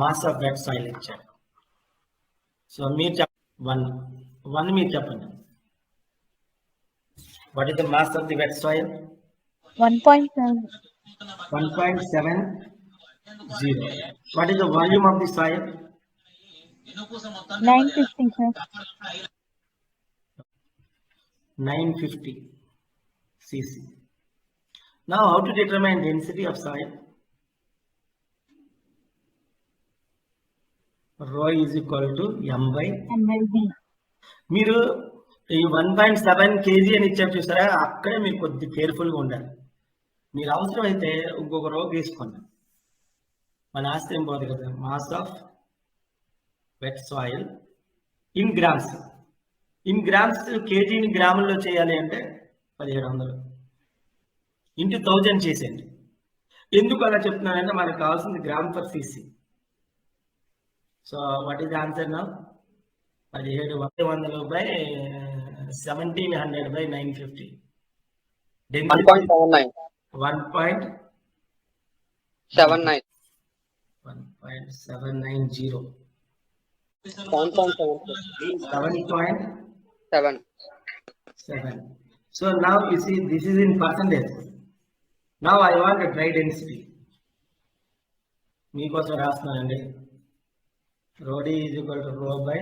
Mass of wet soil ఇచ్చాడు. So మీరు one మీరు చెప్పండి. What is the mass of the wet soil? 1.7. 1.70. What is the volume of the soil? 950, sir. 950 cc. Now, how to determine density of soil? Rho is equal to m by M/V. మీరు ఈ 1.7 kg అని ఇచ్చారు చూసారా, అక్కడే మీరు కొద్ది కేర్ఫుల్గా ఉండాలి. మీరు అవసరం అయితే ఇంకొక రో తీసుకోండి, మన ఆస్తి ఏం పోదు కదా. Mass of wet soil in grams. In grams కేజీని గ్రాముల్లో చేయాలి అంటే 1700 ఇంటూ 1000 చేసేయండి. ఎందుకు అలా చెప్తున్నానంటే మనకు కావాల్సింది gram per CC. So what is answer నా? 1700 by 1700 by 950. 1.79. 1.79. 7.9. 1.790. 7.7. 7. So now you see this is in percentage. Now I want a dry density. మీకోసం రాస్తున్నానండి. Rho D is equal to rho by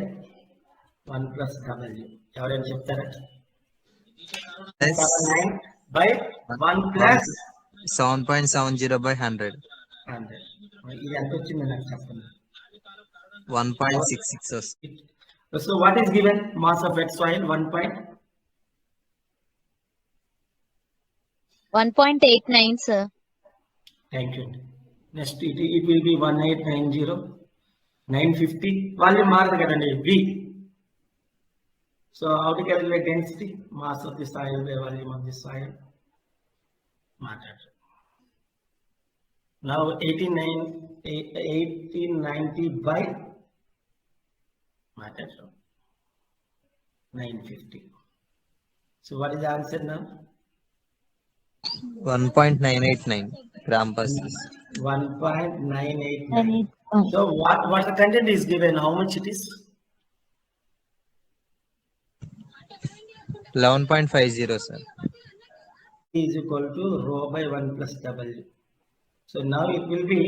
1 plus W. ఎవరైనా చెప్తారా? 9 by 1 plus 7.70 by 100. 100. ఇది ఎంత వచ్చింది నాకు చెప్పండి. 1.66. So what is given? Mass of wet soil 1.89, sir. Thank you. Next it will be 1890. 950. Volume మారదు కదండి, V. So how to calculate density? Mass of the soil by volume of the soil. Now 1890 by 950. So what is the answer now? 1.989 gram per cc. 1.989. So what the content is given? How much it is? 11.50, sir. Is equal to rho by 1 plus W. So now it will be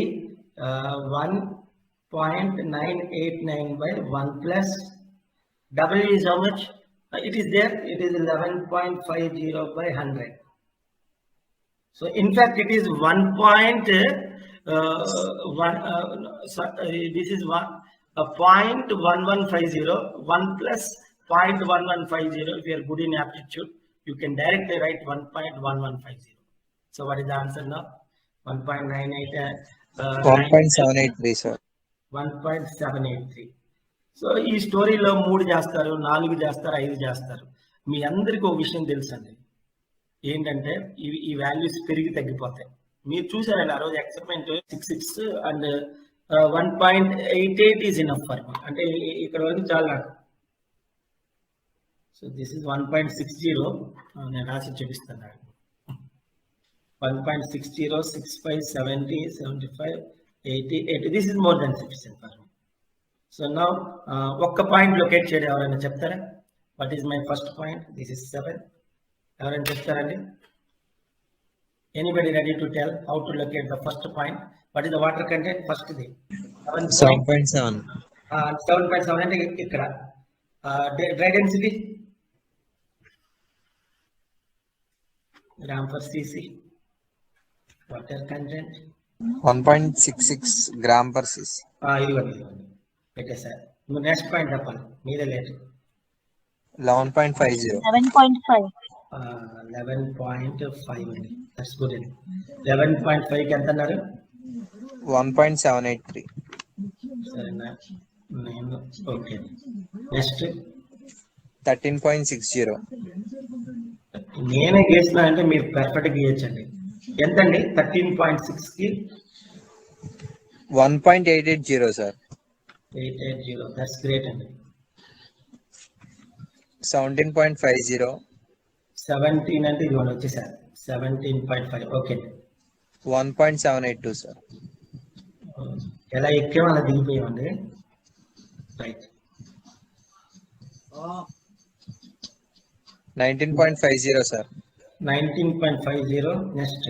1.989 by 1 plus W is how much? It is there. It is 11.50 by 100. So in fact it is this is 0.1150. 1 plus 0.1150. If you are good in aptitude, you can directly write 1.1150. So what is the answer now? 1.783, sir. 1.783. So ఈ స్టోరీలో 3 చేస్తారు, 4 చేస్తారు, 5 చేస్తారు. మీ అందరికీ ఒక విషయం తెలుసండి, ఏంటంటే ఈ వాల్యూస్ పెరిగి తగ్గిపోతాయి. మీరు చూసారండి ఆ రోజు experiment 66 and 1.88 is enough for me, అంటే ఇక్కడ వరకు చాలా. So this is 1.60. నేను రాసి చూపిస్తాను. 1.60, 65, 70, 75, 80, 80. This is more than sufficient for me. So now ఒక్క పాయింట్ లొకేట్ చేయడం ఎవరైనా చెప్తారా? What is my first point? This is 7. ఎవరైనా చెప్తారండి? Anybody ready to tell how to locate the first point? What is the water content? First the 7.7. 7.7 అంటే ఇక్కడ. Dry density gram per CC. Water content 1.66 gram per cc. ఇదిగోండి పెట్టేసారు. Next point చెప్పాలి, మీరే late. 11.50. 11.5. 11.5 అండి. That's good అండి. 11.5 కి ఎంత అన్నారు? 1.783. సరేనా? నేను ఓకే. నెక్స్ట్ 13.60. నేనే గీస్తున్నా అంటే మీరు పర్ఫెక్ట్ గీయచ్చండి. ఎంతండి? 13.6 కి 1.880, సార్. 880. దట్స్ గ్రేట్ అండి. 17.50. 17 అంటే ఇది వచ్చేసారు. 17.5. ఓకే. 1.782, సార్. ఎలా ఎక్కేమో అలా దిగిపోయామండి. Right. 19.50 sir. 19.50. Next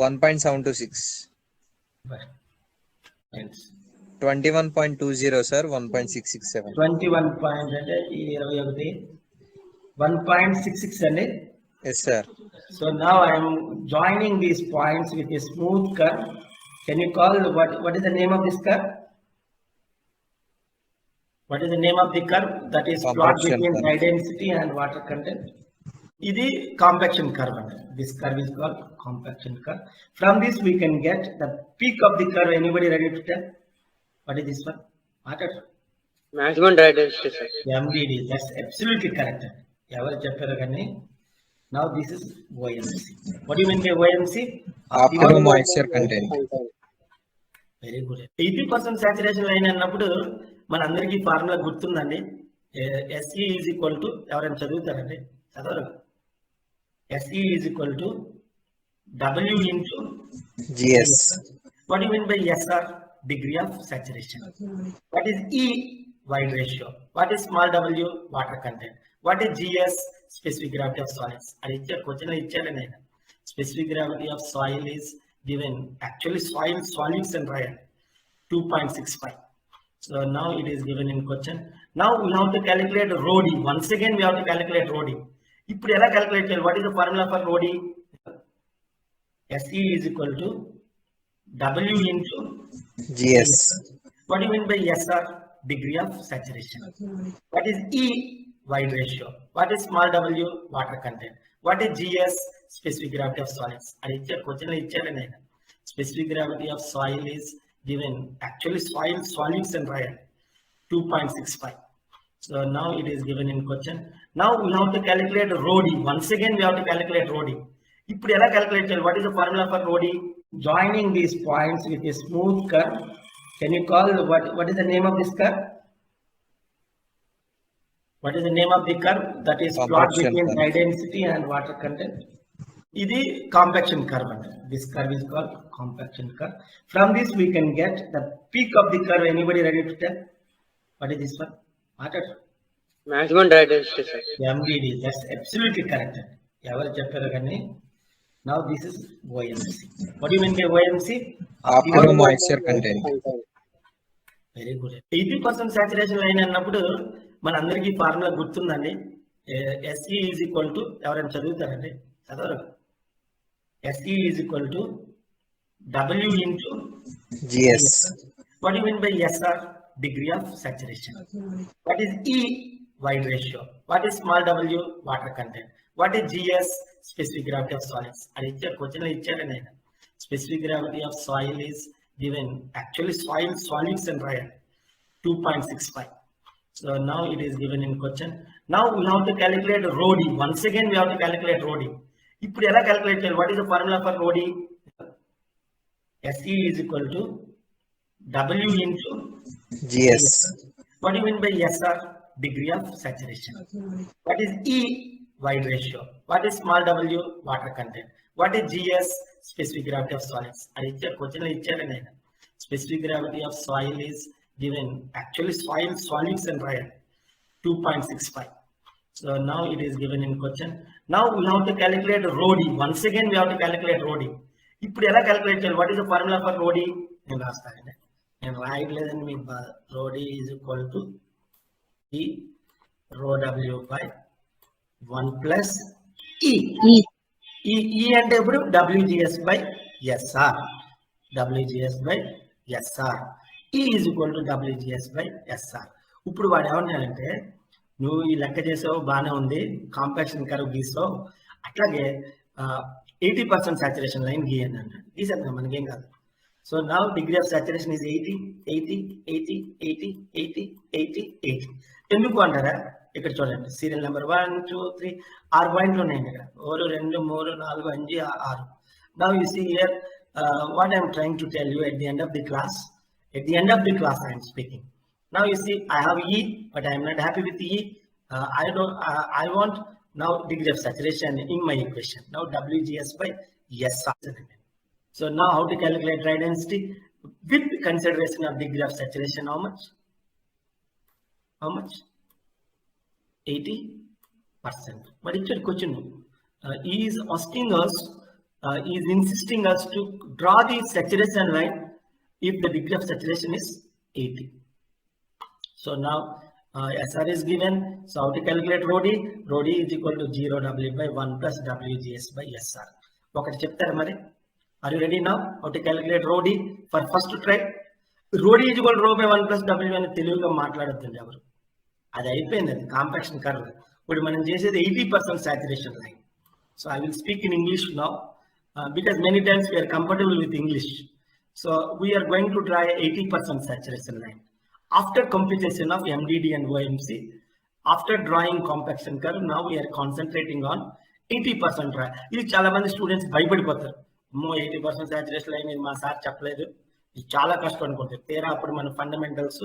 1.726. 21.20 sir. 1.667. 21 point అంటే ఈ 21 1.66 అండి. Yes sir. So now I am joining these points with a smooth curve. Can you call what is the name of this curve? What is the name of the curve? That is plot Compaction between curve. dye density and water content. ఇది compaction curve అండి. This curve is called compaction curve. From this we can get the peak of the curve. Anybody ready to tell? What is this one? Water. Maximum dry density, sir. MDD. That's absolutely correct. ఎవరు చెప్పారు కానీ now this is OMC. What do you mean by OMC? Optimum moisture content. Very good. 80% saturation line అన్నప్పుడు మన అందరికీ formula గుర్తుందండి. SE is equal to ఎవరైనా చదువుతారండి? చదవరు. SE is equal to W into GS. What do you mean by SR? Degree of saturation. What is E? Wide ratio. What is small w? Water content. What is GS? Specific gravity of solids. అది ఇచ్చే question ఇచ్చాడు నేను. Specific gravity of soil is given. Actually soil solids and dry 2.65. So now it is given in question. Now we have to calculate rho d. Once again we have to calculate rho d. ఇప్పుడు ఎలా calculate చేయాలి? What is the formula for rho d? SE is equal to W into GS. What do you mean by SR? Degree of saturation. What is E? Wide ratio. What is small w? Water content. What is GS? Specific gravity of solids. అది ఇచ్చే question ఇచ్చాడు నేను. Specific gravity of soil is given. Actually soil solids and dry 2.65. So now it is given in question. Now we have to calculate rho d. Once again we have to calculate rho d. ఇప్పుడు ఎలా calculate చేయాలి? What is the formula for rho d? Joining these points with a smooth curve. Can you call what is the name of this curve? What is the name of the curve? That is plot Compaction between curve. dye density and water content. ఇది compaction curve అండి. This curve is called compaction curve. From this we can get the peak of the curve. Anybody ready to tell? What is this one? Water. Maximum dry density, sir. MDD. That's absolutely correct. ఎవరు చెప్పారు కానీ now this is OMC. What do you mean by OMC? Optimum moisture content. Very good. 80% saturation line అన్నప్పుడు మన అందరికీ formula గుర్తుందండి. SE is equal to ఎవరైనా చదువుతారండి? చదవరు. SE is equal to W into GS. What do you mean by SR? Degree of saturation. What is E? Wide ratio. What is small w? Water content. What is GS? Specific gravity of solids. అది ఇచ్చే question ఇచ్చాడు నేను. Specific gravity of soil is given. Actually soil solids and dry 2.65. So now it is given in question. Now we have to calculate rho d. Once again we have to calculate rho d. ఇప్పుడు ఎలా calculate చేయాలి? What is the formula for rho d? SE is equal to W into GS. What do you mean by SR? Degree of saturation. What is E? Wide ratio. What is small w? Water content. What is GS? Specific gravity of solids. అది ఇచ్చే question ఇచ్చాడు నేను. Specific gravity of soil is given. Actually soil solids and dry 2.65. So now it is given in question. Now we have to calculate rho d. Once again we have to calculate rho d. ఇప్పుడు ఎలా calculate చేయాలి? What is the formula for rho d? నేను రాస్తానండి. నేను రాయట్లేదని మీ rho d is equal to E rho w by 1 plus E. E అంటే ఇప్పుడు WGS by SR. WGS by SR. E is equal to WGS by SR. ఇప్పుడు వాడు ఏమన్నాడంటే నువ్వు ఈ లెక్క చేసావు బాగానే ఉంది, కాంపాక్షన్ కర్వ్ గీసావు, అట్లాగే 80% సాచురేషన్ లైన్ గీయండి అన్నాడు. గీసేద్దాం, మనకేం కాదు. సో నా డిగ్రీ ఆఫ్ సాచురేషన్ ఇస్ 80, 80, 80, 80, 80, 80, 80. ఎందుకు అంటారా? ఇక్కడ చూడండి, సీరియల్ నెంబర్ 1, 2, 3 6 పాయింట్లు ఉన్నాయండి ఇక్కడ. 1, 2, 3, 4, 5, 6. Now you see here what I am trying to tell you at the end of the class. At the end of the class I am speaking. Now you see I have E, but I am not happy with E. I want now degree of saturation in my equation. Now WGS by SR. So now how to calculate dry density? with consideration of degree of saturation, how much? How much? 80%. But it's a question. He is asking us, he is insisting us to draw the saturation line if the degree of saturation is 80. So now SR is given. So how to calculate rho d? Rho d is equal to 0 W by 1 plus WGS by SR. ఒకటి చెప్తారు మరి. Are you ready now? How to calculate rho d for first try? Rho d is equal to rho by 1 plus W అని తెలుగుగా మాట్లాడొద్దండి ఎవరు. అది అయిపోయింది, అది compaction curve. ఇప్పుడు మనం చేసేది 80% saturation line. So I will speak in English now because many times we are comfortable with English. So we are going to try 80% saturation line. After computation of MDD and OMC, after drawing compaction curve, now we are concentrating on 80% try. ఇది చాలా మంది students భయపడిపోతారు. అమ్మో 80% saturation line ఇది మా sir చెప్పలేదు, ఇది చాలా కష్టం అనుకుంటారు. తీరా అప్పుడు మన fundamentals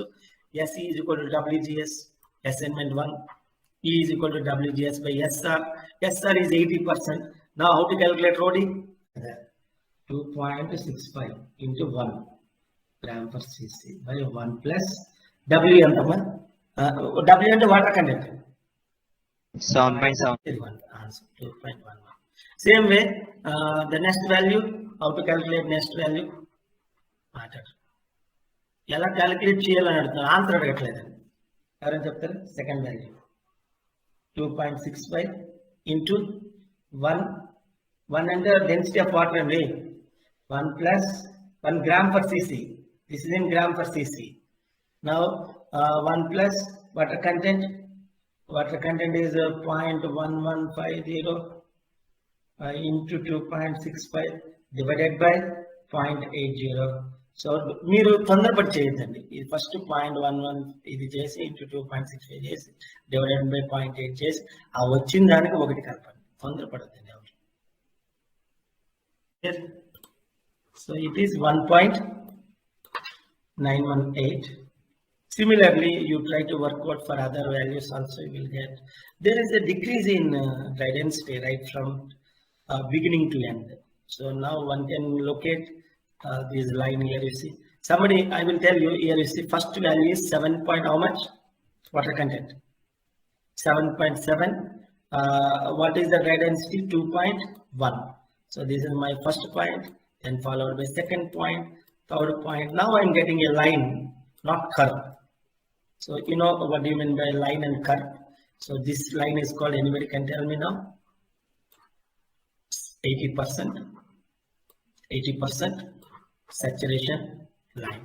SE is equal to WGS, assignment 1, E is equal to WGS by SR. SR is 80%. Now how to calculate rho d? 2.65 into 1 gram per cc by 1 plus W antama. W అంటే water content 7.7. 2.11. Same way, the next value, how to calculate next value? Matter. ఎలా calculate చేయాలని అడుగుతున్నారు, answer అడగట్లేదండి. ఎవరైనా చెప్తారు? Second value 2.65 into 1 అంటే density of water అండి. 1 plus 1 gram per cc. This is in gram per cc. Now 1 plus water content. Water content is 0.1150 into 2.65 divided by 0.80. So మీరు తొందరపడి చేయొద్దండి. ఇది ఫస్ట్ 0.11 ఇది చేసి ఇంటూ 2.65 చేసి డివైడెడ్ బై 0.8 చేసి ఆ వచ్చిన దానికి ఒకటి కలపండి. తొందరపడద్దండి ఎవరు. So it is 1.918. Similarly, you try to work out for other values also, you will get. There is a decrease in dry density right from beginning to end. So now one can locate this line here, you see. Somebody, I will tell you here, you see, first value is 7 point how much? Water content. 7.7. What is the dry density? 2.1. So this is my first point, then followed by second point, third point. Now I'm getting a line, not curve. So you know what do you mean by line and curve? So this line is called, anybody can tell me now? 80% saturation line.